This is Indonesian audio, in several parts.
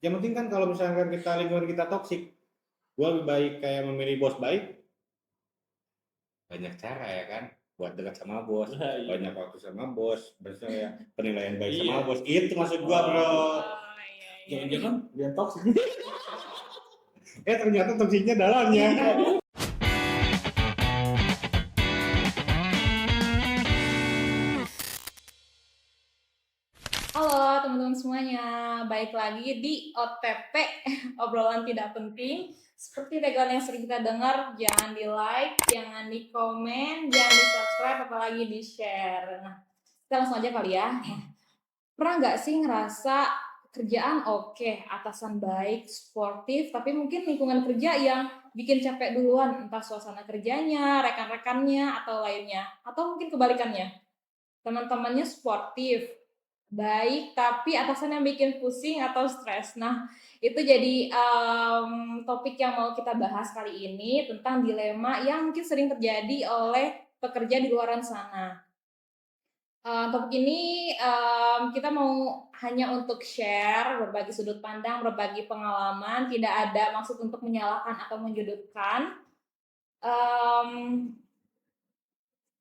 Yang penting kan kalau misalkan kita lingkungan kita toksik, gue lebih baik kayak memilih bos baik, banyak cara ya kan, buat dekat sama bos, Nah, iya. banyak waktu sama bos, misalnya penilaian baik sama Iya. bos, itu maksud gue bro. Oh, iya. Jangan-jangan dia toksik. Ternyata toksiknya dalamnya. Halo teman-teman semuanya, balik lagi di OTP, obrolan tidak penting. Seperti tagline yang sering kita dengar, jangan di like, jangan di komen, jangan di subscribe, apalagi di share. Nah, kita langsung aja kali ya. Pernah nggak sih ngerasa kerjaan oke, atasan baik, sportif, tapi mungkin lingkungan kerja yang bikin capek duluan, entah suasana kerjanya, rekan-rekannya, atau lainnya. Atau mungkin kebalikannya, teman-temannya sportif, baik, tapi atasan yang bikin pusing atau stres. Nah, itu jadi topik yang mau kita bahas kali ini tentang dilema yang mungkin sering terjadi oleh pekerja di luaran sana. Topik ini kita mau hanya untuk share, berbagi sudut pandang, berbagi pengalaman, tidak ada maksud untuk menyalahkan atau menjudutkan.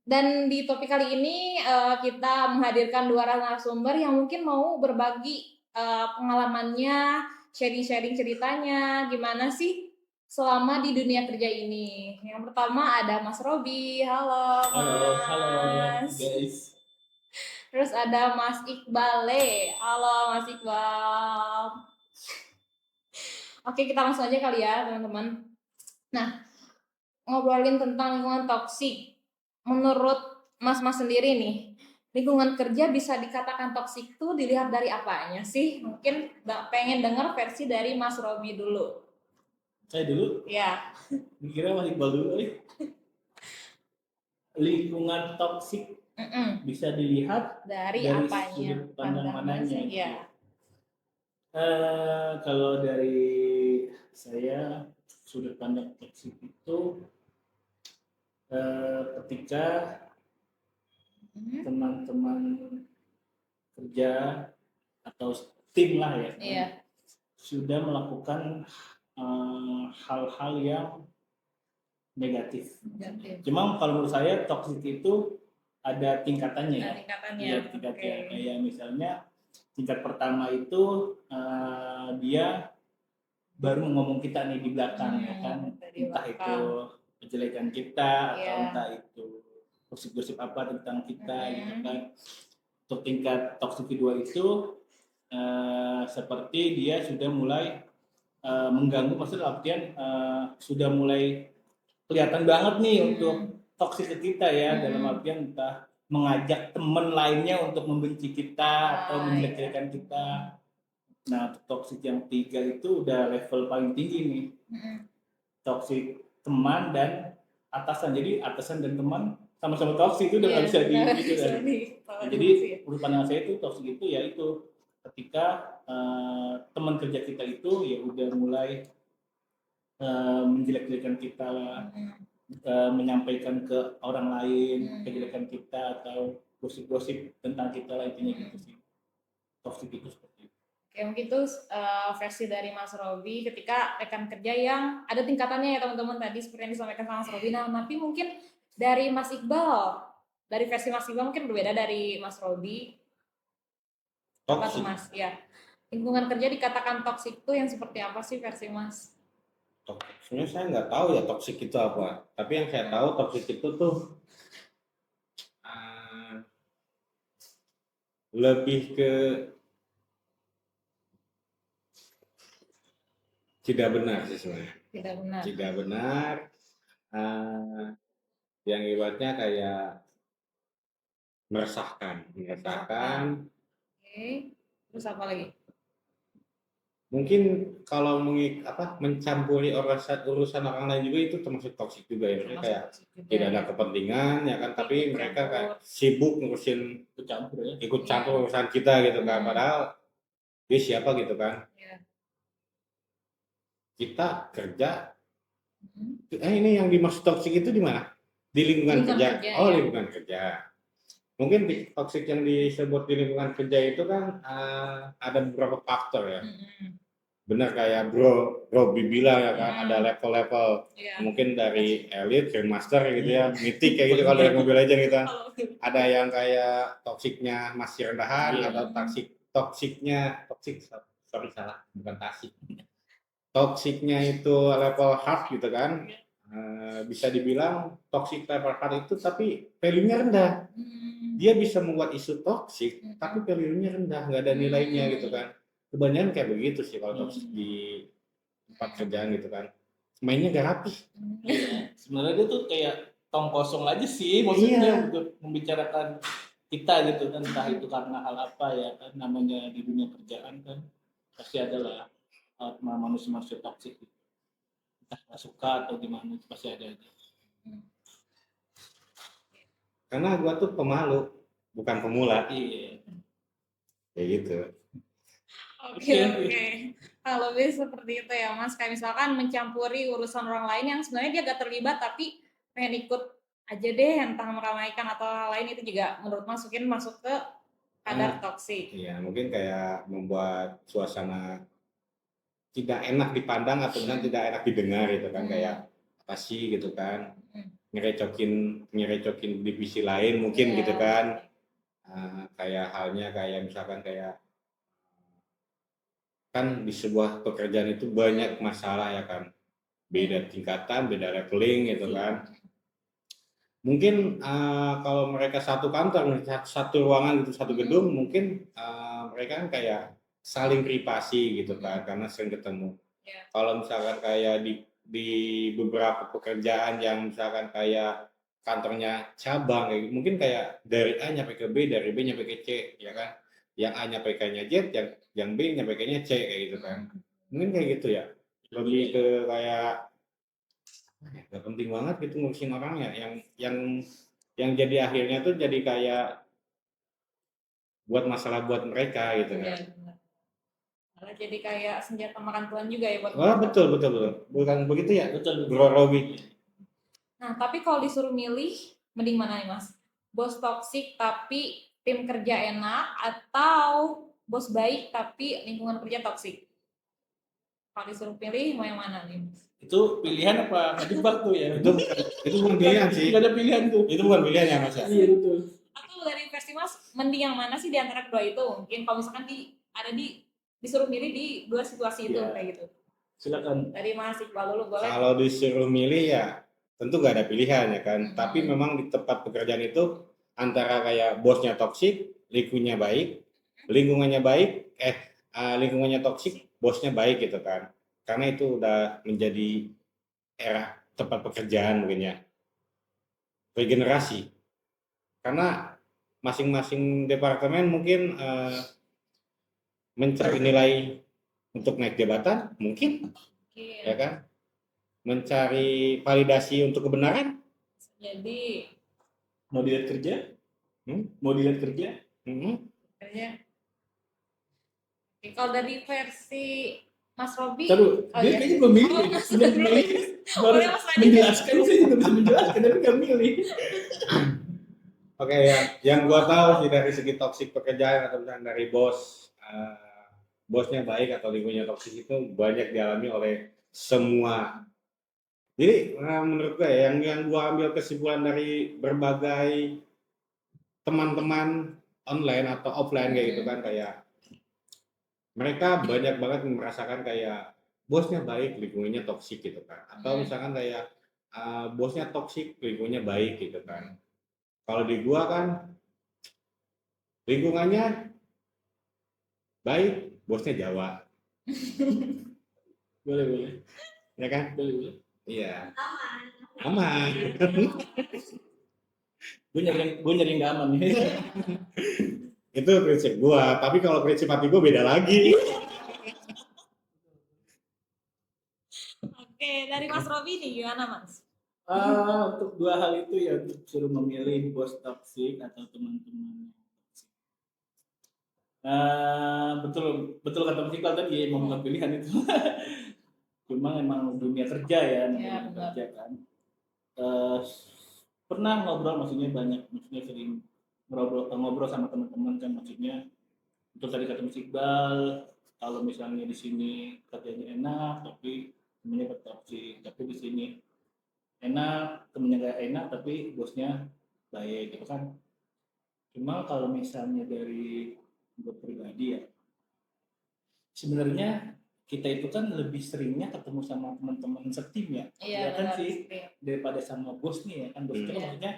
Dan di topik kali ini kita menghadirkan dua narasumber yang mungkin mau berbagi pengalamannya, sharing-sharing ceritanya, gimana sih selama di dunia kerja ini. Yang pertama ada Mas Robi, halo Mas. Halo guys. Terus ada Mas Iqbale, halo Mas Iqbal. Oke, kita langsung aja kali ya teman-teman. Nah, ngobrolin tentang lingkungan toksik. Menurut Mas sendiri nih, lingkungan kerja bisa dikatakan toksik tuh dilihat dari apanya sih? Mungkin pengen dengar versi dari Mas Robi dulu. Saya dulu. Ya. Dikira Mas Iqbal dulu. Lingkungan toksik bisa dilihat dari apanya? sudut pandang mananya. Ya. Kalau dari saya, sudut pandang toksik itu ketika teman-teman kerja atau tim lah ya, sudah melakukan hal-hal yang negatif. Cuma kalau menurut saya toksik itu ada tingkatannya ya. Tingkatnya. Kayak misalnya tingkat pertama itu dia baru ngomong kita nih di belakang ya kan, entah itu kejelekan kita atau entah itu gosip-gosip apa tentang kita gitu kan. Untuk tingkat toksik kedua itu seperti dia sudah mulai mengganggu, maksudnya artian sudah mulai kelihatan banget nih untuk toksik ke kita ya, dalam artian entah mengajak teman lainnya untuk membenci kita atau menjelek-jelekan kita. Nah, toksik yang tiga itu udah level paling tinggi nih. Toksik teman dan atasan. Jadi atasan dan teman sama-sama toksik itu udah nggak bisa gitu kan. Jadi menurut pandangan saya itu toksik itu ya itu ketika teman kerja kita itu ya udah mulai menjelek-jelekan kita, menyampaikan ke orang lain kejelekan kita atau gosip-gosip tentang kita lah, intinya gitu sih. Toksik itu seperti itu. Oke, mungkin itu versi dari Mas Robi ketika rekan kerja yang ada tingkatannya ya teman-teman, tadi seperti yang disampaikan sama Mas Robi. Nah, tapi mungkin dari Mas Iqbal, dari versi Mas Iqbal mungkin berbeda dari Mas Robi. Apa tuh Mas? Ya, lingkungan kerja dikatakan toksik itu yang seperti apa sih versi Mas? Sebenarnya saya nggak tahu ya toksik itu apa. Tapi yang saya tahu toksik itu tuh lebih ke tidak benar sih sebenarnya. Tidak benar. Yang ibaratnya kayak meresahkan. Oke. Terus apa lagi? Mungkin kalau mencampuri urusan orang lain juga itu termasuk toksik juga ya. Mereka kayak tidak ada kepentingan ya kan, tapi mereka kayak sibuk ngurusin ikut campur urusan kita gitu kan. Padahal dia siapa gitu kan. Kita kerja. Ini yang dimaksud toksik itu di mana? Di lingkungan kerja. Lingkungan kerja. Mungkin toksik yang disebut di lingkungan kerja itu kan ada beberapa faktor ya. benar kayak Bro bilang ya kan, ada level-level. Iya. Mungkin dari elite, grandmaster gitu ya, mythic kayak gitu kalau dari Mobile Legends gitu. Ada yang kayak toksiknya masih rendahan atau toksiknya sorry salah, bukan toksik. Toksiknya itu level hard gitu kan. Bisa dibilang toxic level hard itu tapi value-nya rendah. Dia bisa membuat isu toksik tapi value-nya rendah, nggak ada nilainya gitu kan. Kebanyakan kayak begitu sih kalau toksik di tempat kerjaan gitu kan. Mainnya gak rapi. Iya. Sebenarnya dia tuh kayak tong kosong aja sih, maksudnya untuk membicarakan kita gitu kan, entah itu karena hal apa ya kan, namanya di dunia kerjaan kan pasti ada lah manusia-manusia toksik gitu. Entah nggak suka atau gimana itu pasti ada aja. Karena gua tuh pemalu, bukan pemula. Iya. Kayak gitu. Oke. Kalau lebih seperti itu ya Mas, kayak misalkan mencampuri urusan orang lain yang sebenarnya dia gak terlibat tapi pengen ikut aja deh, entah meramaikan atau hal lain, itu juga menurut Mas mungkin masuk ke kadar toksik. Iya, mungkin kayak membuat suasana tidak enak dipandang atau tidak enak didengar gitu kan, kayak apa sih gitu kan, ngerecokin divisi lain mungkin gitu kan. Kayak halnya kayak misalkan kayak kan di sebuah pekerjaan itu banyak masalah ya kan, beda tingkatan, beda leveling gitu kan. Mungkin kalau mereka satu kantor, satu ruangan gitu, satu gedung, mungkin mereka kan kayak saling privasi gitu kan, karena sering ketemu. Kalau misalkan kayak di beberapa pekerjaan yang misalkan kayak kantornya cabang, kayak mungkin kayak dari A nyampe ke B, dari B nyampe ke C, ya kan? Yang A nyampe nya Z, yang B nyampe nya C kayak gitu kan. Mungkin kayak gitu ya. Lebih ke kayak gak penting banget gitu ngurusin orang ya, yang jadi akhirnya tuh jadi kayak buat masalah buat mereka gitu kan. Malah jadi kayak senjata makan tuan juga ya buat Wah, betul. Bukan begitu ya? Betul. Bro Robi. Nah, tapi kalau disuruh milih, mending mana nih Mas? Bos toksik tapi tim kerja enak, atau bos baik tapi lingkungan kerja toksik? Kalau disuruh pilih, mau yang mana nih Mas? Itu pilihan apa kedebak tuh ya? Itu bukan pilihan sih. Nggak ada pilihan tuh. Itu bukan pilihan ya Mas ya? Iya betul. Atau dari versi Mas, mending yang mana sih di antara kedua itu? Mungkin kalau misalkan disuruh milih di dua situasi itu kayak gitu. Silakan. Dari Mas Iqbal dulu boleh? Kalau disuruh milih ya tentu gak ada pilihan ya kan. Tapi memang di tempat pekerjaan itu antara kayak bosnya toksik, lingkungannya baik, lingkungannya toksik, bosnya baik gitu kan. Karena itu udah menjadi era tempat pekerjaan mungkin ya. Regenerasi. Karena masing-masing departemen mungkin mencari nilai untuk naik jabatan mungkin, ya kan, mencari validasi untuk kebenaran. Jadi mau dilihat kerja? Kerja. Oke, kalau dari versi Mas Robi, dia kayaknya belum milih. Baru menjelaskan, saya juga bisa menjelaskan, tapi nggak milih. Oke, yang gua tahu sih dari segi toksik pekerjaan atau misalnya dari bosnya baik atau lingkungannya toksik itu banyak dialami oleh semua. Jadi menurut gue yang gua ambil kesimpulan dari berbagai teman-teman online atau offline kayak gitu kan, kayak mereka banyak banget merasakan kayak bosnya baik, lingkungannya toksik gitu kan, atau misalkan kayak bosnya toksik, lingkungannya baik gitu kan. Kalau di gua kan lingkungannya baik, bosnya Jawa. Boleh. Ya kan? Boleh. Iya. Aman. Gue nyari nggak aman nih. Itu prinsip gua, tapi kalau prinsip hati gua beda lagi. Oke, dari Mas Robi nih gimana Mas? Untuk dua hal itu ya, untuk suruh memilih bos toksik atau teman-teman toksik. Betul kata Mas Iqbal tadi, emang bukan pilihan itu. Cuma emang dunia kerja ya, kerja kan. Pernah ngobrol, maksudnya sering ngobrol sama teman-teman kan, maksudnya untuk tadi kata Mas Iqbal, kalau misalnya di sini kerjanya enak tapi temennya bertoksik, tapi di sini enak temennya nggak enak tapi bosnya baik gitu kan. Cuma kalau misalnya dari gue pribadi ya, sebenarnya kita itu kan lebih seringnya ketemu sama teman-teman setim ya, Iya, ya kan benar. sih, daripada sama bos nih ya kan. Bos itu kan Iya. maksudnya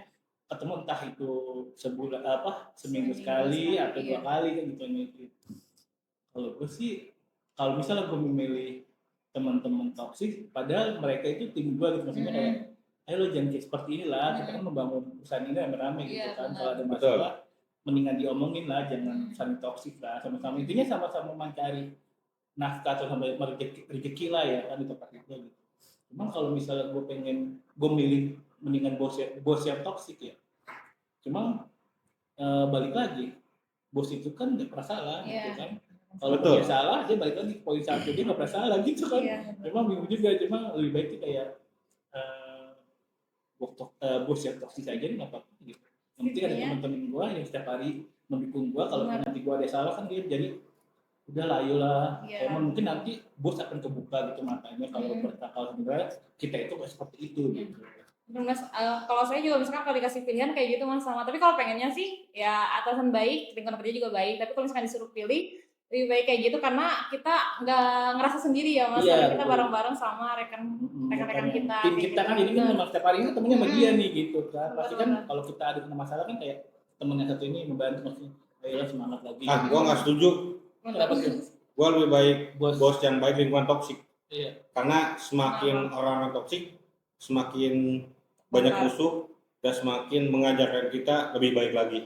ketemu entah itu sebulan seminggu Seminggu sekali sekali, atau iya. 2 kali kan gitu. Kalau gue sih, kalau misalnya gue memilih teman-teman toksik, padahal mereka itu tim gue gitu, maksudnya kayak, ayo lo jangan kayak seperti inilah, kita kan membangun perusahaan ini rame-rame gitu Iya, kan. benar. Kalau ada Betul. masalah, mendingan diomongin lah, jangan saling toksik lah, sama-sama intinya sama-sama mencari nafkah atau sampai rezeki lah ya kan di tempat itu gitu. Cuma kalau misalnya gue milih mendingan bos yang toksik ya. Cuma balik lagi, bos itu kan nggak pernah salah gitu Iya. kan. Kalau Betul. dia salah, dia balik lagi ke poin satu, dia nggak pernah salah gitu kan. Iya. Cuma bingung juga, cuma lebih baik itu kayak bos yang toksik aja nggak apa-apa gitu. Yang penting ada Iya. teman-teman gue yang setiap hari mendukung gue, kalau Benar. nanti gue ada salah kan dia jadi udah lah, ayolah. Iya. Emang mungkin nanti bos akan kebuka gitu matanya kalau bertakal sebenarnya kita itu nggak seperti itu gitu. Mas, kalau saya juga misalkan kalau dikasih pilihan kayak gitu mas sama, tapi kalau pengennya sih ya atasan baik, lingkungan kerja juga baik, tapi kalau misalkan disuruh pilih lebih baik kayak gitu karena kita nggak ngerasa sendiri ya mas, Iya, karena kita betul. bareng-bareng sama rekan-rekan kita. Tim kayak kita gitu. kan ini kan memang setiap hari ini ketemunya sama dia nih gitu kan. Pasti kan Betul. kalau kita ada kena masalah kan kayak temen yang satu ini membantu, maksudnya ayolah semangat lagi. Gua nggak setuju. Kenapa tuh? Gua lebih baik Bos. bos yang baik lingkungan toksik. Iya. Karena semakin orang-orang toksik, semakin banyak musuh dan semakin mengajarkan kita lebih baik lagi.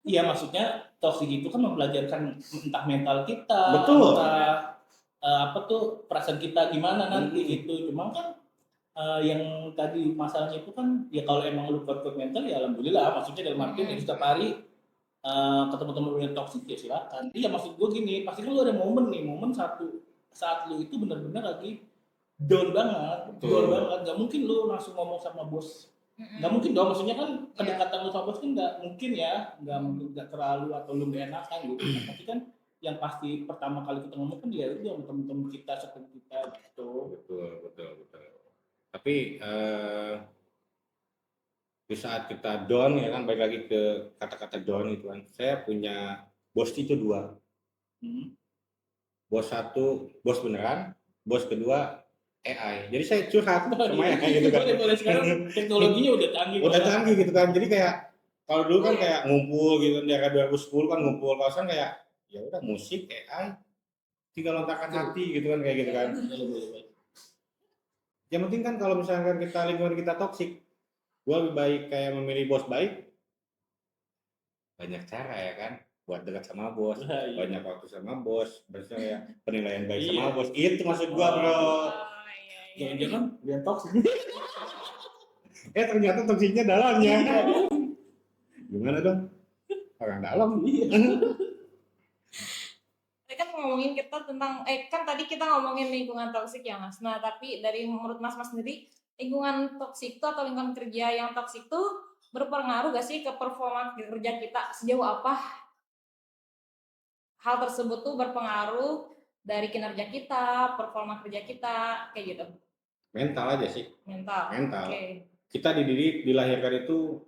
Iya, maksudnya toksik itu kan mempelajarkan entah mental kita, Betul. entah apa tuh perasaan kita gimana nanti gitu. Cuma kan yang tadi masalahnya itu kan ya kalau emang lu kuat mental ya alhamdulillah, maksudnya dalam artian ya setiap hari ketemu temen yang toksik ya silakan. Iya, maksud gue gini, pasti kan lu ada momen nih, momen satu saat lu itu benar-benar lagi down banget, down banget. Gak mungkin lu langsung ngomong sama bos. Nggak mungkin dong, maksudnya kan kedekatan lu sama bos kan nggak mungkin ya, nggak mungkin nggak terlalu atau lu nggak enakan gitu. Tapi kan yang pasti pertama kali kita ngomong kan dia itu sama temen-temen kita, seperti kita gitu. Betul. Tapi di saat kita down ya kan, balik lagi ke kata-kata down itu kan, saya punya bos itu 2. Bos 1 bos beneran, bos kedua AI. Jadi saya curhat sama AI gitu kan. Boleh sekarang teknologinya udah canggih. Udah canggih gitu kan. Jadi kayak kalau dulu kan kayak ngumpul gitu di era 2010 kan ngumpul, kalau sekarang kayak ya udah musik AI, tinggal lontarkan hati gitu kan, kayak gitu kan. Yang penting kan kalau misalkan kita lingkungan kita toksik, gue lebih baik kayak memilih bos baik. Banyak cara ya kan buat dekat sama bos, banyak waktu sama bos, misalnya penilaian baik sama bos. Itu maksud gue, bro. Jangan-jangan dia toksik. Ternyata toksiknya dalamnya. Gimana dong? Orang dalam. Kan ngomongin kita tentang kan tadi kita ngomongin lingkungan toksik ya mas. Nah tapi dari menurut mas sendiri, lingkungan toksik itu atau lingkungan kerja yang toksik itu berpengaruh gak sih ke performa kerja kita? Sejauh apa hal tersebut tuh berpengaruh dari kinerja kita, performa kerja kita, kayak gitu? Mental aja sih. Mental. Okay. Kita dididik, dilahirkan itu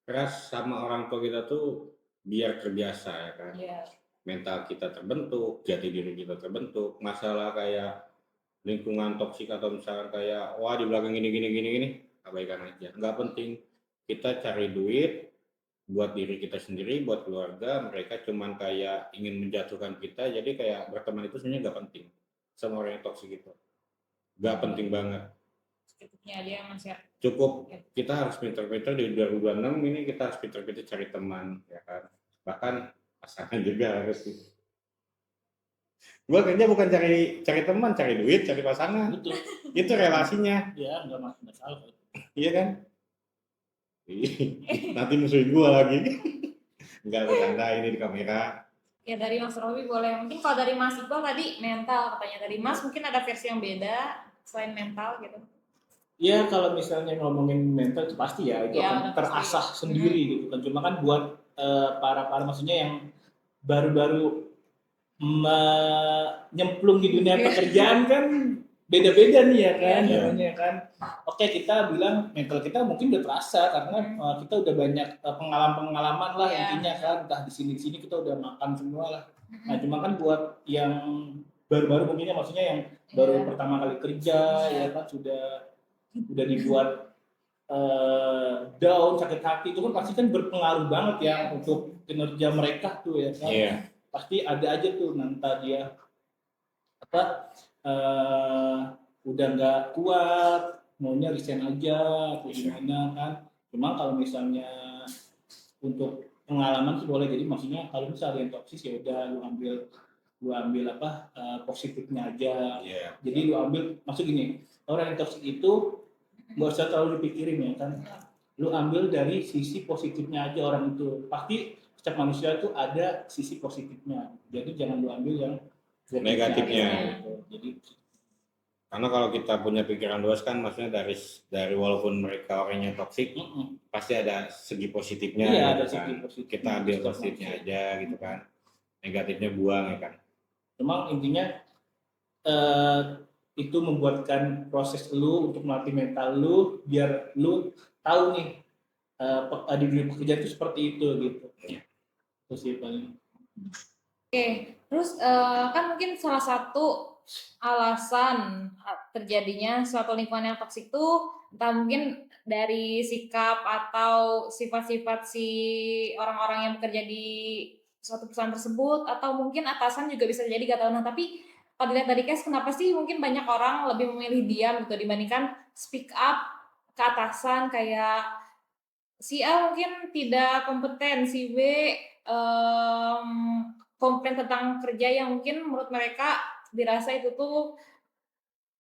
keras sama orang tua kita tuh biar terbiasa ya kan. Yeah. Mental kita terbentuk, jati diri kita terbentuk. Masalah kayak lingkungan toksik atau misalkan kayak wah di belakang gini, abaikan aja. Nggak penting. Kita cari duit buat diri kita sendiri, buat keluarga. Mereka cuman kayak ingin menjatuhkan kita. Jadi kayak berteman itu sebenarnya nggak penting sama orang yang toksik itu. Nggak penting banget. Secukupnya aja mas ya. Cukup. Kita harus pinter-pinter di 2026 ini, kita harus pinter-pinter cari teman ya kan. Bahkan pasangan juga harus gitu. Gua kerja bukan cari teman, cari duit, cari pasangan. Betul. Itu relasinya. Ya nggak masalah. Iya kan? Nanti musuhin gua lagi. Enggak, bercanda ini di kamera. Ya dari Mas Robi boleh. Mungkin kalau dari Mas Iqbal tadi mental katanya. Dari Mas mungkin ada versi yang beda selain mental gitu. Ya kalau misalnya ngomongin mental itu pasti ya itu akan terasah sendiri gitu kan. Cuma kan buat para maksudnya yang baru-baru nyemplung di dunia pekerjaan kan beda-beda nih ya kan, Iya. namanya kan. Oke, kita bilang mental kita mungkin udah terasa karena kita udah banyak pengalaman-pengalaman lah Iya. intinya kan, entah di sini kita udah makan semua lah. Nah, cuma kan buat yang baru-baru mungkinnya maksudnya yang baru Iya. pertama kali kerja ya kan udah dibuat down, sakit hati itu kan pasti kan berpengaruh banget ya untuk kinerja mereka tuh ya kan. Iya. Pasti ada aja tuh nanti dia udah nggak kuat, maunya resign aja atau gimana kan. Cuma kalau misalnya untuk pengalaman sih boleh, jadi maksudnya kalau misalnya yang toksis ya udah lu ambil positifnya aja. Iya. Jadi lu ambil, maksud gini, orang yang toksik itu nggak usah terlalu dipikirin ya kan. Lu ambil dari sisi positifnya aja orang itu. Pasti setiap manusia itu ada sisi positifnya. Jadi jangan lu ambil yang Negatifnya. Gitu. Jadi Karena kalau kita punya pikiran luas kan, maksudnya dari walaupun mereka orangnya toksik, pasti ada segi positifnya. Iya, gitu ada kan. segi positif. Kita ambil positifnya aja gitu kan, negatifnya buang ya kan. Cuma intinya itu membuatkan proses lu untuk melatih mental lu biar lu tahu nih di dunia pekerjaan itu seperti itu gitu. Iya. Itu sih paling. Oke, terus kan mungkin salah satu alasan terjadinya suatu lingkungan yang toksik itu entah mungkin dari sikap atau sifat-sifat si orang-orang yang bekerja di suatu perusahaan tersebut, atau mungkin atasan juga bisa jadi, gak tahu. Nah, tapi kalau dilihat dari case, kenapa sih mungkin banyak orang lebih memilih diam gitu dibandingkan speak up ke atasan, kayak si A mungkin tidak kompeten, si B komplain tentang kerja yang mungkin menurut mereka dirasa itu tuh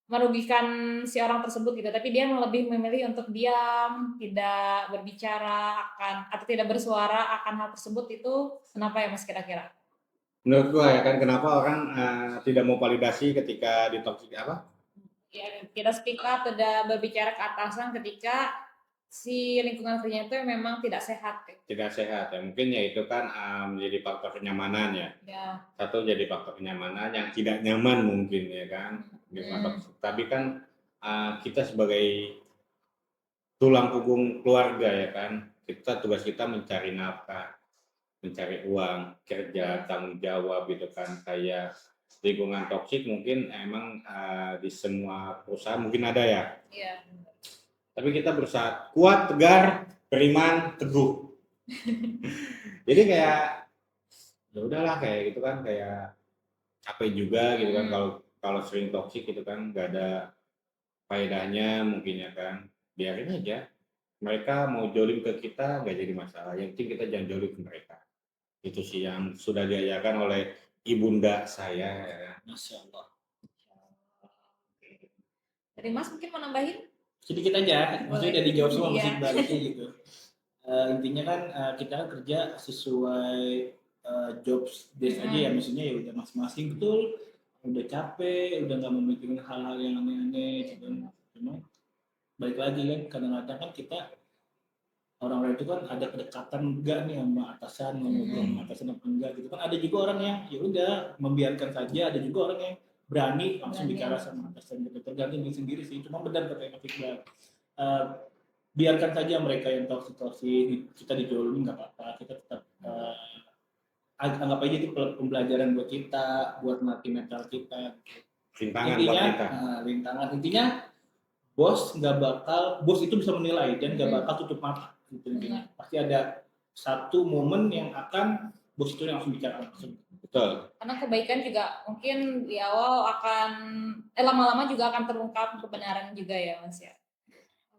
merugikan si orang tersebut gitu, tapi dia lebih memilih untuk diam, tidak berbicara akan atau tidak bersuara akan hal tersebut. Itu kenapa ya Mas kira-kira? Menurut gua ya kan, kenapa orang tidak mau validasi ketika ditoksik apa? Ya, tidak speak up, tidak berbicara ke atasan ketika si lingkungan kerja itu memang tidak sehat. Tidak sehat ya, mungkin ya itu kan menjadi faktor kenyamanan ya. Satu jadi faktor kenyamanan, yang tidak nyaman mungkin ya kan. Tapi kan kita sebagai tulang punggung keluarga ya kan, tugas kita mencari nafkah, mencari uang, kerja, tanggung jawab gitu kan. Kayak lingkungan toksik mungkin emang di semua perusahaan mungkin ada ya. Iya. Tapi kita berusaha kuat, tegar, beriman, teguh. Jadi kayak ya udahlah kayak gitu kan, kayak capek juga gitu kan kalau sering toksik gitu kan, nggak ada faedahnya mungkin ya kan. Biarin aja. Mereka mau jolim ke kita nggak jadi masalah. Yang penting kita jangan jolim ke mereka. Itu sih yang sudah diajarkan oleh ibunda saya. Ya. Masya Allah. Dari Mas mungkin mau nambahin? Sedikit aja, maksudnya udah dijawab semua masih baliknya gitu. Intinya kan kita kan kerja sesuai job desk aja ya, maksudnya ya udah masing-masing betul, udah capek, udah nggak memikirkan hal-hal yang aneh-aneh gitu. Cuma balik lagi kan, kadang-kadang kan kita orang-orang itu kan ada kedekatan enggak nih sama atasan, ngobrol sama atasan apa enggak gitu kan. Ada juga orang yang ya udah membiarkan saja, ada juga orang yang berani langsung bicara sama atasan gitu. Tergantung diri sendiri sih, cuma benar kata yang Iqbal. Biarkan saja mereka yang toksik, kita dijolimi nggak apa-apa, kita tetap anggap aja itu pembelajaran buat kita, buat melatih mental kita. Rintangan intinya bos itu bisa menilai dan nggak bakal tutup mata gitu. Intinya pasti ada satu momen yang akan bos itu yang langsung bicara langsung. Betul. Karena kebaikan juga mungkin di awal akan lama-lama juga akan terungkap kebenaran juga ya Mas ya.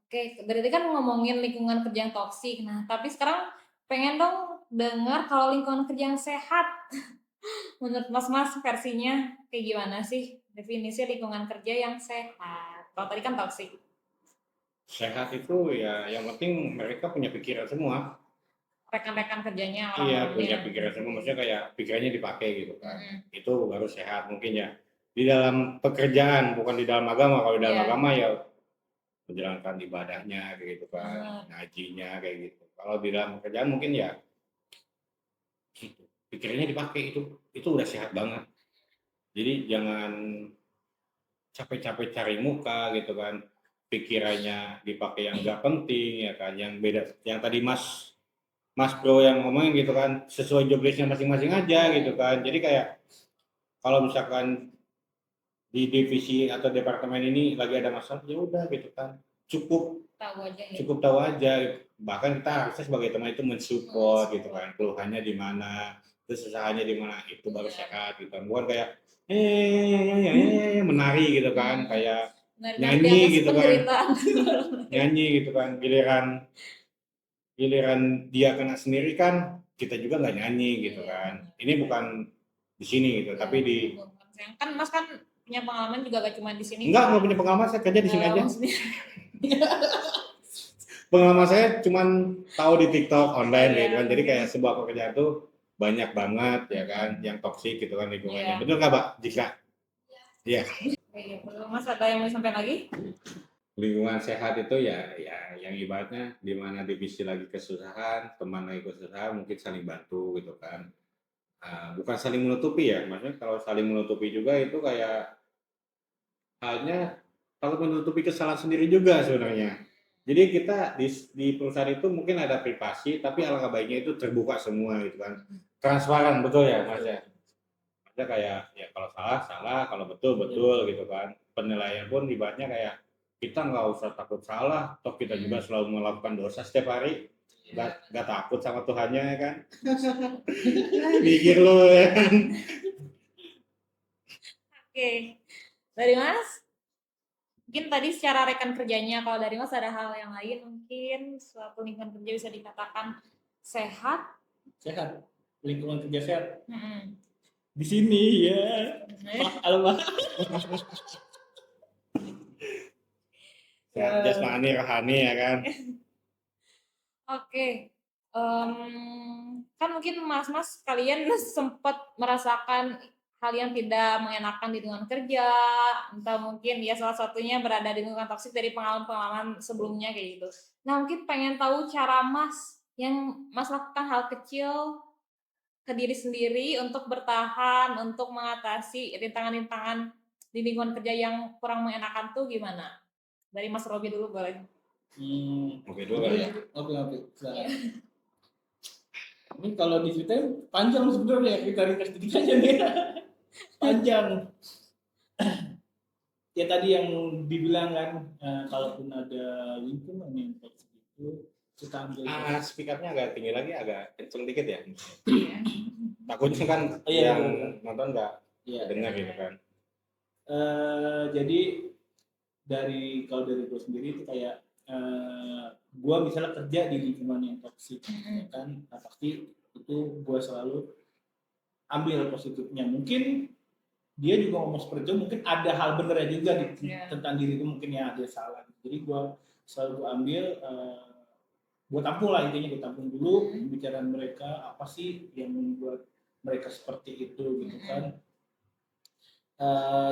Oke, berarti kan ngomongin lingkungan kerja yang toksik. Nah, tapi sekarang pengen dong dengar kalau lingkungan kerja yang sehat. Menurut Mas versinya kayak gimana sih definisi lingkungan kerja yang sehat? Kalau tadi kan toksik. Sehat itu ya yang penting mereka punya pikiran semua. Rekan-rekan kerjanya Iya, punya pikiran semua, maksudnya kayak pikirannya dipakai gitu kan. Itu baru sehat mungkin ya. Di dalam pekerjaan, bukan di dalam agama. Kalau di dalam agama ya menjalankan ibadahnya kayak gitu kan, ngajinya kayak gitu. Kalau di dalam pekerjaan mungkin ya gitu. pikirannya dipakai, itu udah sehat banget. Jadi jangan capek-capek cari muka gitu kan, pikirannya dipakai yang nggak penting ya kan, yang beda, yang tadi Mas Bro yang ngomongin gitu kan, sesuai job desk-nya masing-masing aja gitu kan. Jadi kayak kalau misalkan di divisi atau departemen ini lagi ada masalah, ya udah gitu kan, cukup Tahu aja ya. cukup tahu aja. Bahkan kita harusnya sebagai teman itu mensupport gitu kan, keluhannya di mana, kesusahannya di mana, itu baru sehat gitu kan. Bukan kayak menari gitu kan, kayak nyanyi gitu kan, nyanyi gitu kan, giliran dia kena sendiri kan kita juga nggak nyanyi gitu kan. Ini bukan di sini gitu, tapi di kan Mas kan punya pengalaman juga gak cuma di sini. nggak punya pengalaman, saya kerja di sini aja. Pengalaman saya cuman tahu di TikTok online gitu kan. Jadi kayak sebuah pekerjaan tuh banyak banget ya kan yang toksik gitu kan lingkungannya. Betul nggak, Pak Jika? Iya. Mas ada yang mau sampaikan lagi? Lingkungan sehat itu ya yang ibaratnya di mana divisi lagi kesusahan, teman lagi kesusahan, mungkin saling bantu gitu kan. Bukan saling menutupi ya, maksudnya kalau saling menutupi juga itu kayak halnya kalau menutupi kesalahan sendiri juga sebenarnya. Jadi kita di perusahaan itu mungkin ada privasi, tapi alangkah baiknya itu terbuka semua gitu kan. Transparan, betul ya Mas ya? Ada kayak ya kalau salah salah, kalau betul betul gitu kan. Penilaian pun ibaratnya kayak kita nggak usah takut salah, toh kita juga selalu melakukan dosa setiap hari. Nggak takut sama Tuhannya ya kan. Mikir lo ya kan. Oke. Dari Mas? Mungkin tadi secara rekan kerjanya, kalau dari Mas ada hal yang lain mungkin suatu lingkungan kerja bisa dikatakan sehat. Sehat, lingkungan kerja sehat. Mm-mm. Di sini ya. Alamak. Sehat jasmani rohani ya kan. Oke. Kan mungkin mas-mas kalian sempat merasakan hal yang tidak mengenakan di lingkungan kerja, entah mungkin ya salah satunya berada di lingkungan toksik dari pengalaman-pengalaman sebelumnya kayak gitu. Nah mungkin pengen tahu cara mas yang mas lakukan hal kecil ke diri sendiri untuk bertahan, untuk mengatasi rintangan-rintangan di lingkungan kerja yang kurang mengenakan tuh gimana? Dari Mas Robi dulu boleh. Oke dulu ya. Oke. Ini kalau diceritain panjang sebenarnya, kita ringkas sedikit aja nih. Panjang. Ya tadi yang dibilang kan, kalaupun ada lingkungan yang toksik itu kita ambil. Speakernya agak tinggi lagi, agak kenceng dikit ya. Takutnya kan yang nonton nggak dengar gitu kan. Jadi kalau dari gue sendiri itu kayak gue misalnya kerja di lingkungan yang toksik, ya kan, pasti itu gue selalu ambil positifnya. Mungkin dia juga ngomong seperti itu, mungkin ada hal benernya juga tentang diri itu, mungkin ya ada salah. Jadi gue selalu ambil, gue tampung lah intinya, gue tampung dulu pembicaraan mereka, apa sih yang membuat mereka seperti itu gitu kan.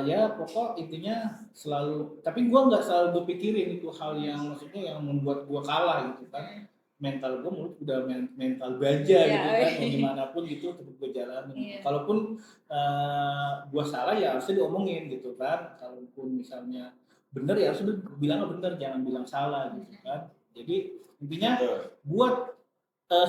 Ya pokok intinya selalu, tapi gue nggak selalu berpikirin itu hal yang maksudnya yang membuat gue kalah gitu kan. Mental gue menurut udah mental baja gitu kan, mau gimana pun gitu tetap gue jalanin. Kalaupun gue salah ya harusnya diomongin gitu kan. Kalaupun misalnya bener ya harusnya bilang bener, jangan bilang salah gitu kan. Jadi intinya buat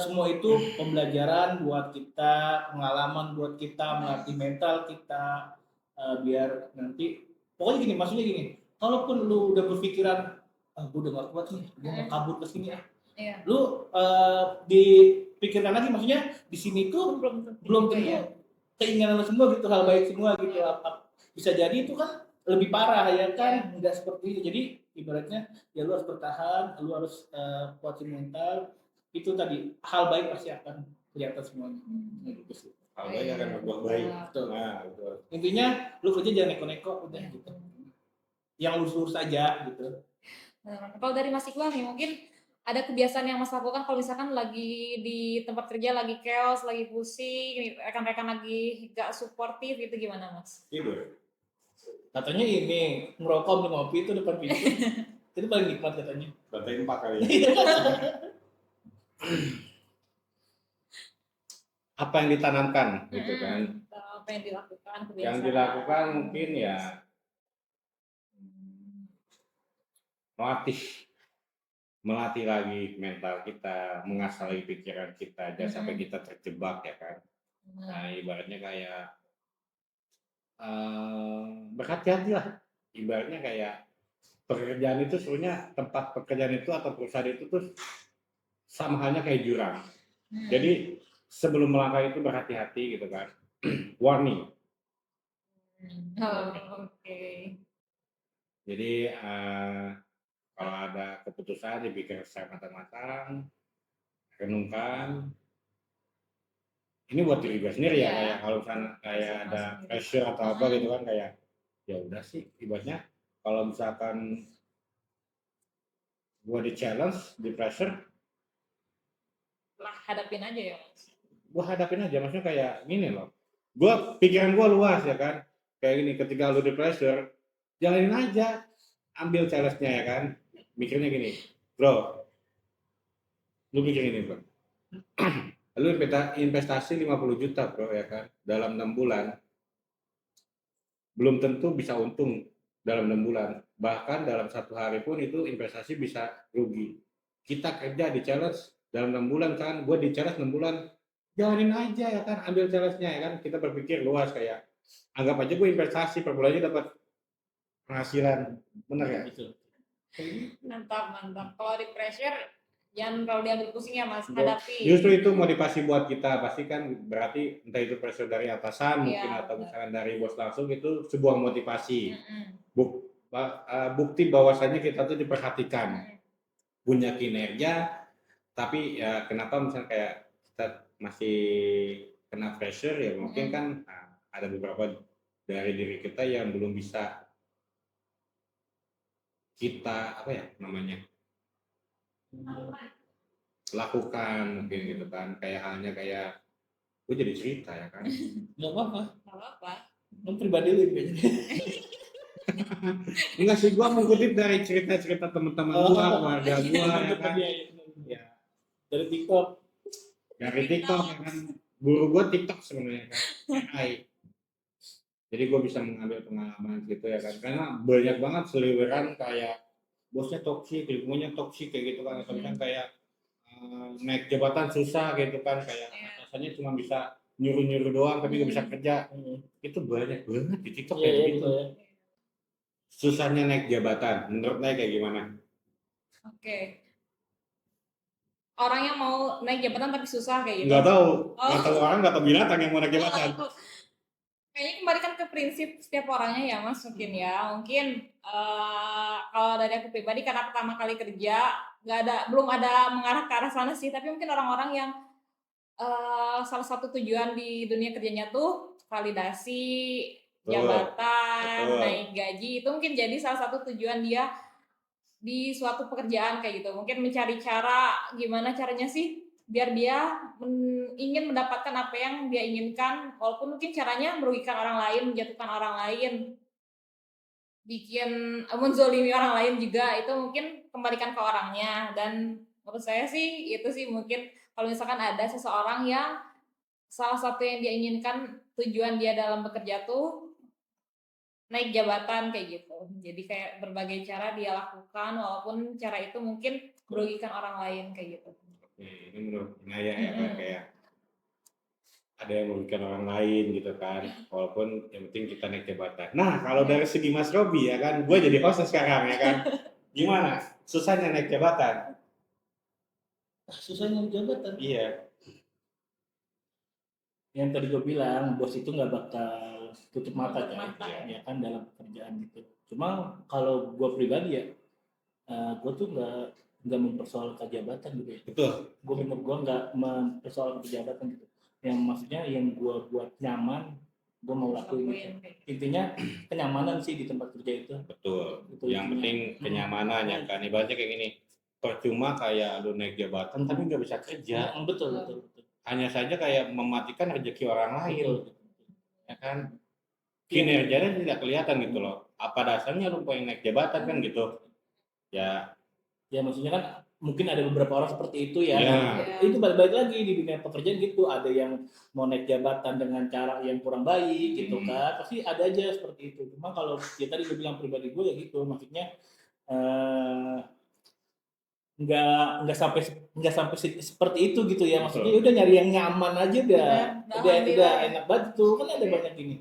semua itu pembelajaran buat kita, pengalaman buat kita, melatih mental kita, biar nanti pokoknya gini, maksudnya gini, kalaupun lu udah berpikiran gue udah gak kuat nih, gue mau kabur ke sini lu dipikirkan lagi, maksudnya di sini tuh belum tentu keinginan lu semua gitu, hal baik semua gitu, bisa jadi itu kan lebih parah ya kan, nggak seperti itu. Jadi ibaratnya ya lu harus bertahan, lu harus kuatin mental, itu tadi hal baik pasti akan kelihatan semuanya. Gitu sih. Hal baik akan berbuah baik. Betul. Intinya lu kerja jangan neko-neko udah gitu. Yang lurus-lurus aja gitu. Kalau dari Mas Iqbal nih, mungkin ada kebiasaan yang Mas lakukan kalau misalkan lagi di tempat kerja lagi chaos, lagi pusing, rekan-rekan lagi gak suportif, itu gimana Mas? Tidur. Katanya ini ngerokok, minum kopi itu depan pintu. Itu paling nikmat katanya. Lantai 4 kali. apa yang ditanamkan gitu kan. Apa yang dilakukan, Yang kebiasaan. dilakukan mungkin ya melatih lagi mental kita, mengasah lagi pikiran kita, jangan sampai kita terjebak ya kan. Nah, ibaratnya kayak berhati-hati lah. Ibaratnya kayak pekerjaan itu sebenarnya tempat pekerjaan itu atau perusahaan itu tuh sama halnya kayak jurang. Jadi sebelum melangkah itu berhati-hati gitu kan. Warning. Oke. Jadi kalau ada keputusan dipikir secara matang-matang, renungkan. Ini buat diri gue sendiri ya, kayak kalau misalnya kayak ada pressure atau apa gitu kan, kayak ya udah sih ibaratnya kalau misalkan gue di challenge, di pressure, Lah, hadapin aja ya. gue hadapin aja, maksudnya kayak gini loh, pikiran gue luas ya kan, kayak gini, ketika lu di pressure jalanin aja, ambil challenge-nya ya kan, mikirnya gini, bro, lu mikir ini bro, lu investasi 50 juta bro ya kan, dalam 6 bulan belum tentu bisa untung dalam 6 bulan, bahkan dalam 1 hari pun itu investasi bisa rugi. Kita kerja di challenge dalam 6 bulan kan, gue di challenge 6 bulan, jalanin aja ya kan, ambil challenge-nya ya kan, kita berpikir luas, kayak anggap aja gue investasi per bulannya dapat penghasilan, bener ya? Betul. Mantap. Kalau di pressure jangan terlalu diambil pusing ya Mas, hadapi. Justru itu motivasi buat kita, pasti kan berarti entah itu pressure dari atasan mungkin atau misalkan dari bos langsung, itu sebuah motivasi. Bukti bahwasannya kita tuh diperhatikan, punya kinerja, tapi ya kenapa misalnya kayak kita masih kena pressure ya mungkin kan ada beberapa dari diri kita yang belum bisa kita apa ya namanya lakukan mungkin gitu kan, kayak halnya kayak gue jadi cerita ya kan. Nggak apa-apa. Nggak apa-apa. Lu pribadi lu kayaknya. Enggak sih, gue mengutip dari cerita-cerita teman-teman gue, keluarga gue ya kan. Ya. Dari TikTok. Dari TikTok ya kan. Guru gue TikTok sebenarnya kan. AI. Jadi gue bisa mengambil pengalaman gitu ya kan. Karena banyak banget seliweran kayak bosnya toksik, lingkungannya toksik kayak gitu kan. Atau misalnya kayak naik jabatan susah gitu kan, kayak atasannya cuma bisa nyuruh-nyuruh doang tapi nggak bisa kerja. Itu banyak banget di TikTok kayak gitu. Susahnya naik jabatan, menurut Nay kayak gimana? Oke. Orang yang mau naik jabatan tapi susah kayak gitu. Nggak tahu orang, nggak tahu binatang yang mau naik jabatan. Kayaknya kembali kan ke prinsip setiap orangnya ya Mas, mungkin ya. Mungkin kalau dari aku pribadi karena pertama kali kerja, belum ada mengarah ke arah sana sih, tapi mungkin orang-orang yang salah satu tujuan di dunia kerjanya tuh validasi jabatan, naik gaji, itu mungkin jadi salah satu tujuan dia di suatu pekerjaan kayak gitu. Mungkin mencari cara gimana caranya sih biar dia ingin mendapatkan apa yang dia inginkan, walaupun mungkin caranya merugikan orang lain, menjatuhkan orang lain, bikin menzolimi orang lain juga, itu mungkin kembalikan ke orangnya. Dan menurut saya sih itu sih mungkin kalau misalkan ada seseorang yang salah satu yang dia inginkan, tujuan dia dalam bekerja tuh naik jabatan kayak gitu. Jadi kayak berbagai cara dia lakukan walaupun cara itu mungkin merugikan orang lain kayak gitu. Ini menurut Naya ya kan, kayak ada yang merugikan orang lain gitu kan, walaupun yang penting kita naik jabatan. Nah kalau dari segi Mas Robi ya kan, gue jadi host sekarang ya kan, gimana susahnya naik jabatan? Susahnya naik jabatan? Iya. Yang tadi gue bilang, bos itu nggak bakal tutup mata ya kan dalam pekerjaan gitu. Cuma kalau gue pribadi ya, gue tuh nggak mempersoalkan jabatan gitu ya. Betul. Gue nggak mempersoalkan jabatan gitu. Yang maksudnya yang gue buat nyaman, gue mau lakuin gitu. Intinya kenyamanan sih di tempat kerja itu. Betul. Yang penting kenyamanan ya kan. Ibaratnya kayak gini, percuma kayak lu naik jabatan tapi nggak bisa kerja. Betul. Hanya saja kayak mematikan rezeki orang lain. Ya kan. Kinerjanya tidak kelihatan gitu loh. Apa dasarnya lu pengen naik jabatan kan gitu. Ya maksudnya kan mungkin ada beberapa orang seperti itu ya. Iya. Itu balik lagi di dunia pekerjaan gitu, ada yang mau naik jabatan dengan cara yang kurang baik gitu kan, pasti ada aja seperti itu. Cuma kalau ya tadi gue bilang pribadi gue ya gitu, maksudnya nggak sampai seperti itu gitu ya, maksudnya udah nyari yang nyaman aja udah enak banget tuh kan. Ada banyak ini,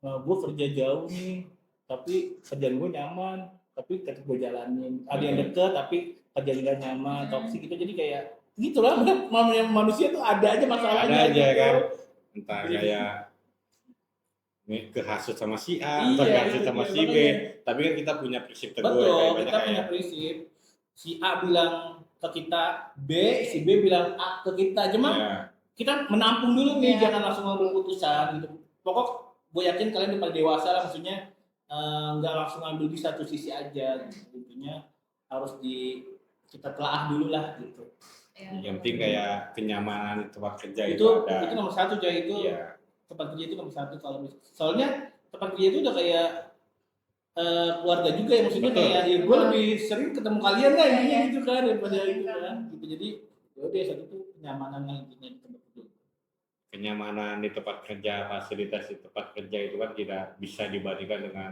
gue kerja jauh nih tapi kerjaan gue nyaman, tapi tetap gue jalanin. Ada yang deket tapi kerjaan gak nyaman, toksik gitu. Jadi kayak gitulah, manusia tuh ada aja masalahnya. Ada aja gitu kan, entah kayak kehasut sama si A atau kehasut sama si B, tapi kan kita punya prinsip teguh. Betul, kita punya prinsip. Si A bilang ke kita B, si B bilang A ke kita. Cuma kita menampung dulu nih, jangan langsung ngambil keputusan gitu. Pokok gue yakin kalian udah dewasa lah, maksudnya nggak langsung ambil di satu sisi aja. Intinya harus kita telaah dulu lah gitu. Yang penting kayak kenyamanan tempat kerja itu ada. Itu nomor satu coy, itu tempat kerja itu nomor satu. Kalau soalnya tempat kerja itu udah kayak keluarga juga ya, maksudnya kayak ya gue lebih sering ketemu kalian lah intinya gitu kan, daripada itu kan gitu. Jadi udah satu tuh kenyamanan lah intinya di tempat kerja. Kenyamanan di tempat kerja, fasilitas di tempat kerja itu kan tidak bisa dibandingkan dengan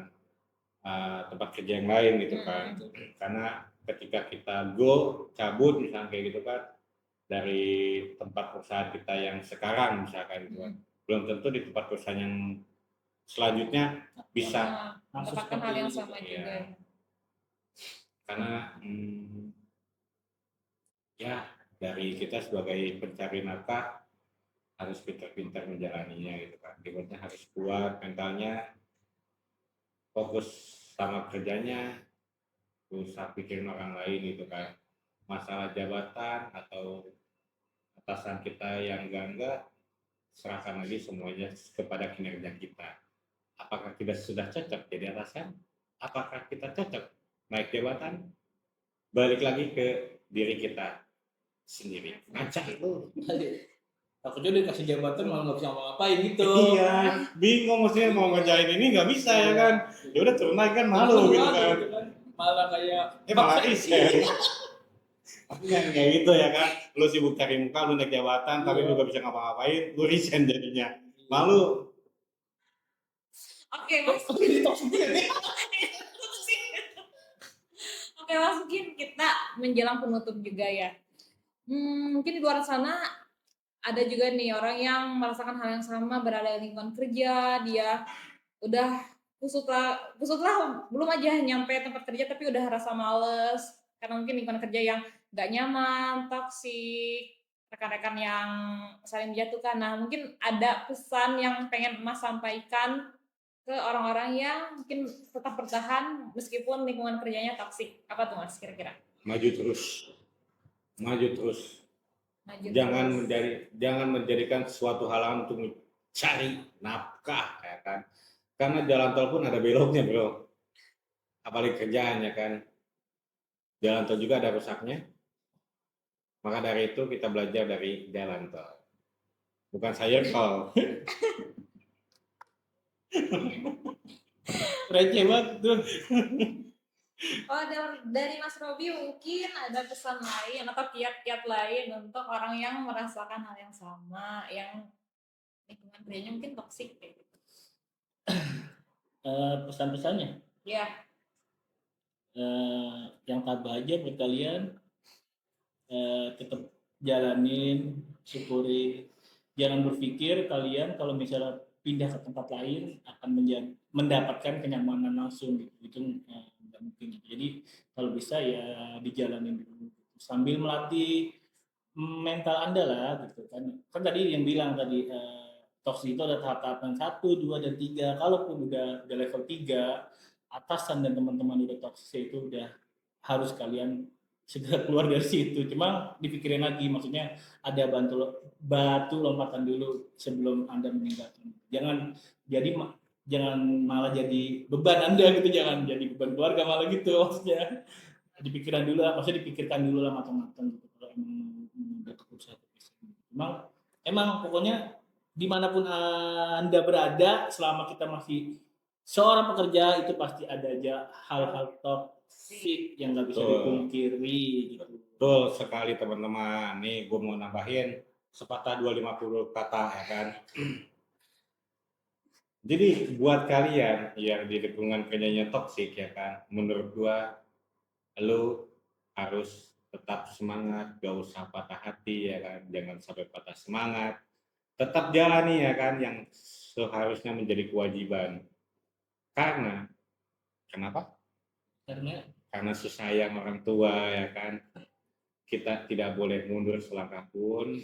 tempat kerja yang lain gitu kan. Karena ketika kita cabut misalnya kayak gitu kan dari tempat perusahaan kita yang sekarang misalkan gitu kan, belum tentu di tempat perusahaan yang selanjutnya bisa mendapatkan hal yang sama juga. Karena ya dari kita sebagai pencari nafkah harus pintar-pintar menjalaninya gitu kan. Dimana harus kuat mentalnya, fokus sama kerjanya, usah pikirin orang lain gitu kan. Masalah jabatan atau atasan kita yang enggak, serahkan lagi semuanya kepada kinerja kita. Apakah kita sudah cocok jadi atasan? Apakah kita cocok naik jabatan? Balik lagi ke diri kita sendiri. Ngaca itu. Takutnya udah kasih jabatan malah nggak bisa ngapa-ngapain gitu. Iya, bingung maksudnya mau ngerjain ini nggak bisa ya kan. Ya udah turun lagi kan malu gitu kan. Malah kayak malah isen. Tapi kan kayak gitu ya kan. Lu sibuk cari muka, lu naik jabatan tapi lu gak bisa ngapa-ngapain, lu resign jadinya. Malu. Oke, Mas. Oke, Mas, mungkin kita menjelang penutup juga ya. Mungkin di luar sana ada juga nih orang yang merasakan hal yang sama, berada di lingkungan kerja, dia udah kusut lah, belum aja nyampe tempat kerja tapi udah rasa males karena mungkin lingkungan kerja yang gak nyaman, toksik, rekan-rekan yang saling menjatuhkan. Nah, mungkin ada pesan yang pengen Mas sampaikan ke orang-orang yang mungkin tetap bertahan meskipun lingkungan kerjanya toksik. Apa tuh Mas kira-kira? Maju terus. Jangan menjadikan suatu halangan untuk mencari nafkah ya kan. Karena jalan tol pun ada beloknya, Bro. Apalagi kerjaan ya kan. Jalan tol juga ada rusaknya. Maka dari itu kita belajar dari jalan tol. Bukan saya tol. Receh banget tuh. Oh, dari Mas Robi mungkin ada pesan lain atau kiat-kiat lain untuk orang yang merasakan hal yang sama, yang lingkungan kerjanya mungkin toksik kayak gitu. Pesan-pesannya? Ya. Yang tabah aja buat kalian, tetap jalanin, syukuri. Jangan berpikir kalian kalau misalnya pindah ke tempat lain akan mendapatkan kenyamanan langsung gitu. Itu nggak mungkin. Jadi kalau bisa ya dijalanin dulu sambil melatih mental Anda lah gitu kan. Kan tadi yang bilang tadi toksik itu ada tahap-tahapan 1, 2, dan 3. Kalaupun udah level 3, atasan dan teman-teman udah toksik itu udah harus kalian segera keluar dari situ. Cuma dipikirin lagi, maksudnya ada batu lompatan dulu sebelum Anda meninggalkan. Jangan malah jadi beban Anda gitu, jangan jadi beban keluarga malah gitu maksudnya. Dipikirkan dulu lah matang-matang gitu kalau emang udah keputusan. Emang pokoknya dimanapun Anda berada, selama kita masih seorang pekerja itu pasti ada aja hal-hal toksik yang nggak bisa Betul. dipungkiri gitu. Betul sekali teman-teman. Nih gue mau nambahin sepatah 250 kata ya kan. Jadi buat kalian yang di lingkungan kerjanya toksik ya kan, menurut gua lu harus tetap semangat, gak usah patah hati ya kan, jangan sampai patah semangat. Tetap jalani ya kan yang seharusnya menjadi kewajiban. Karena kenapa? Karena sayang orang tua ya kan. Kita tidak boleh mundur selangkah pun.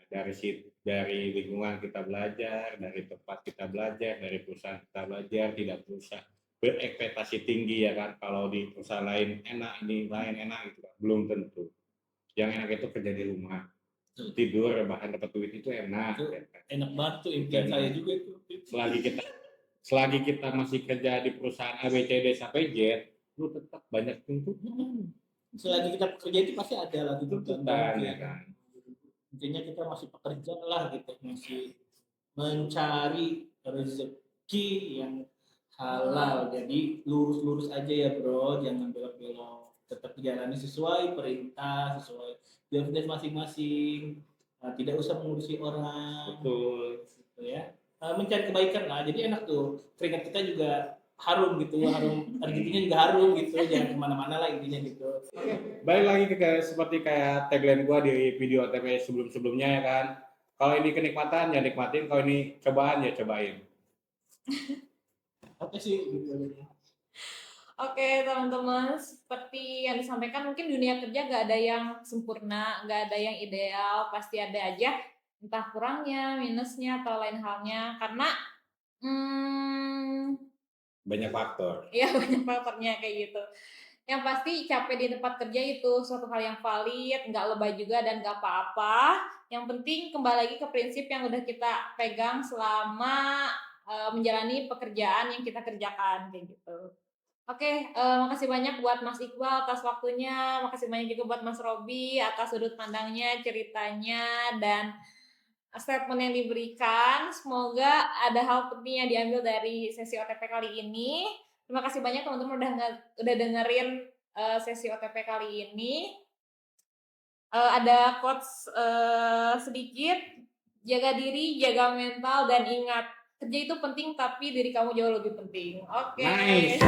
Dari lingkungan kita belajar, dari tempat kita belajar, dari perusahaan kita belajar, tidak berusaha berekspektasi tinggi ya kan. Kalau di perusahaan lain enak, ini lain enak gitu kan. Belum tentu. Yang enak itu kerja di rumah, tidur bahkan dapat duit itu enak. Itu ya kan? enak banget tuh, impian saya juga itu. Selagi kita masih kerja di perusahaan A, B, C, D sampai Z, lu tetap banyak tuntutan. Selagi kita bekerja itu pasti ada lah Tuntutan ya kan. Intinya kita masih pekerja lah gitu, masih mencari rezeki yang halal. Jadi lurus-lurus aja ya bro, jangan belok-belok, tetap jalani sesuai perintah, sesuai job masing-masing. Tidak usah mengurusi orang. Betul. Gitu ya. Mencari kebaikan lah, jadi enak tuh, keringat kita juga harum gitu, harum rezekinya juga harum gitu, jangan kemana-mana lah intinya gitu. Balik lagi seperti kayak tagline gua di video OTP sebelum-sebelumnya ya kan. Kalau ini kenikmatan ya nikmatin, kalau ini cobaan ya cobain. Apa sih gitu. Oke teman-teman, seperti yang disampaikan mungkin dunia kerja gak ada yang sempurna, gak ada yang ideal, pasti ada aja entah kurangnya, minusnya atau lain halnya karena banyak faktor. Iya banyak faktornya kayak gitu. Yang pasti capek di tempat kerja itu suatu hal yang valid, nggak lebay juga dan nggak apa-apa. Yang penting kembali lagi ke prinsip yang udah kita pegang selama menjalani pekerjaan yang kita kerjakan kayak gitu. Oke, makasih banyak buat Mas Iqbal atas waktunya, makasih banyak juga buat Mas Robi atas sudut pandangnya, ceritanya, dan statement yang diberikan. Semoga ada hal penting yang diambil dari sesi OTP kali ini. Terima kasih banyak teman-teman udah dengerin sesi OTP kali ini. Ada quotes sedikit, jaga diri, jaga mental, dan ingat kerja itu penting tapi diri kamu jauh lebih penting. Oke. Nice.